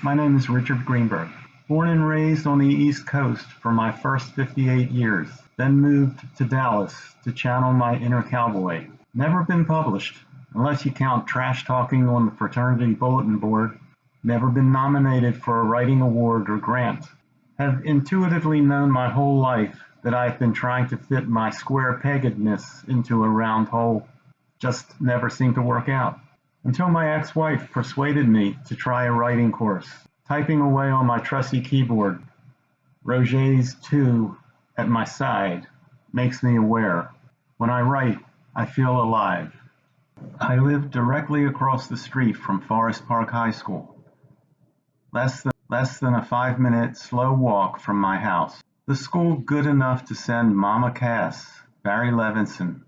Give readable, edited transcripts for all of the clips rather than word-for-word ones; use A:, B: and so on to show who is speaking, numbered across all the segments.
A: My name is Richard Greenberg. Born and raised on the East Coast for my first 58 years, then moved to Dallas to channel my inner cowboy. Never been published, unless you count trash talking on the fraternity bulletin board. Never been nominated for a writing award or grant. Have intuitively known my whole life that I've been trying to fit my square-peggedness into a round hole. Just never seemed to work out. Until my ex-wife persuaded me to try a writing course. Typing away on my trusty keyboard, Roget's 2 at my side makes me aware. When I write, I feel alive. I live directly across the street from Forest Park High School. Less than a 5-minute slow walk from my house. The school good enough to send Mama Cass, Barry Levinson,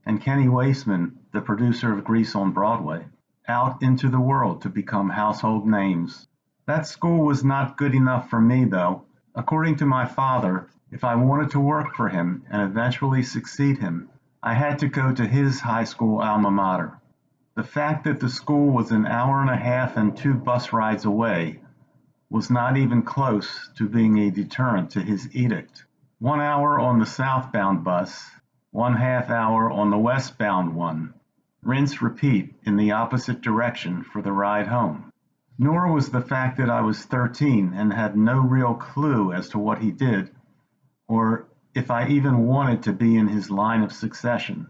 A: and Kenny Wasteman, the producer of Grease on Broadway, out into the world to become household names. That school was not good enough for me, though. According to my father, if I wanted to work for him and eventually succeed him, I had to go to his high school alma mater. The fact that the school was an hour and a half and 2 bus rides away was not even close to being a deterrent to his edict. 1 hour on the southbound bus, 1/2 hour on the westbound one. Rinse repeat in the opposite direction for the ride home. Nor was the fact that I was 13 and had no real clue as to what he did, or if I even wanted to be in his line of succession.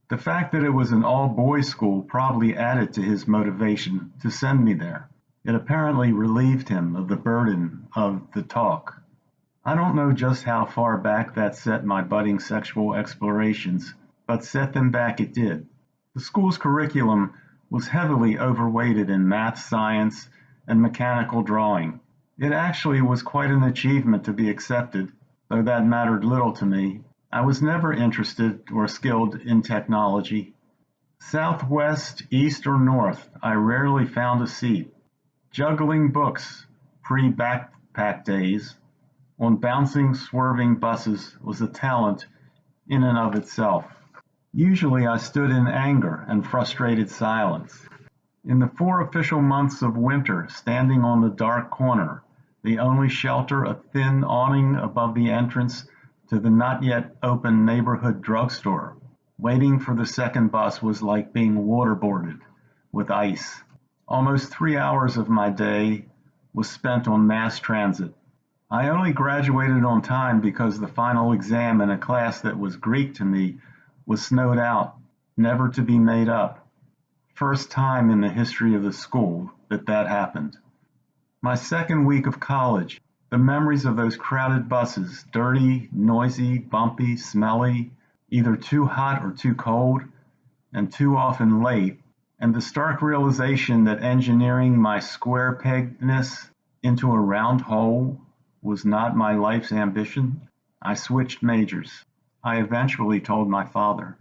A: The fact that it was an all-boys school probably added to his motivation to send me there. It apparently relieved him of the burden of the talk. I don't know just how far back that set my budding sexual explorations, but set them back it did. The school's curriculum was heavily overweighted in math, science, and mechanical drawing. It actually was quite an achievement to be accepted, though that mattered little to me. I was never interested or skilled in technology. Southwest, east, or north, I rarely found a seat. Juggling books, pre-backpack days, on bouncing, swerving buses was a talent in and of itself. Usually I stood in anger and frustrated silence. In the 4 official months of winter, standing on the dark corner, the only shelter a thin awning above the entrance to the not yet open neighborhood drugstore, waiting for the second bus was like being waterboarded with ice. Almost 3 hours of my day was spent on mass transit. I only graduated on time because the final exam in a class that was Greek to me was snowed out, never to be made up. First time in the history of the school that happened. My second week of college, the memories of those crowded buses, dirty, noisy, bumpy, smelly, either too hot or too cold, and too often late, and the stark realization that engineering my square-peggedness into a round hole was not my life's ambition, I switched majors. I eventually told my father.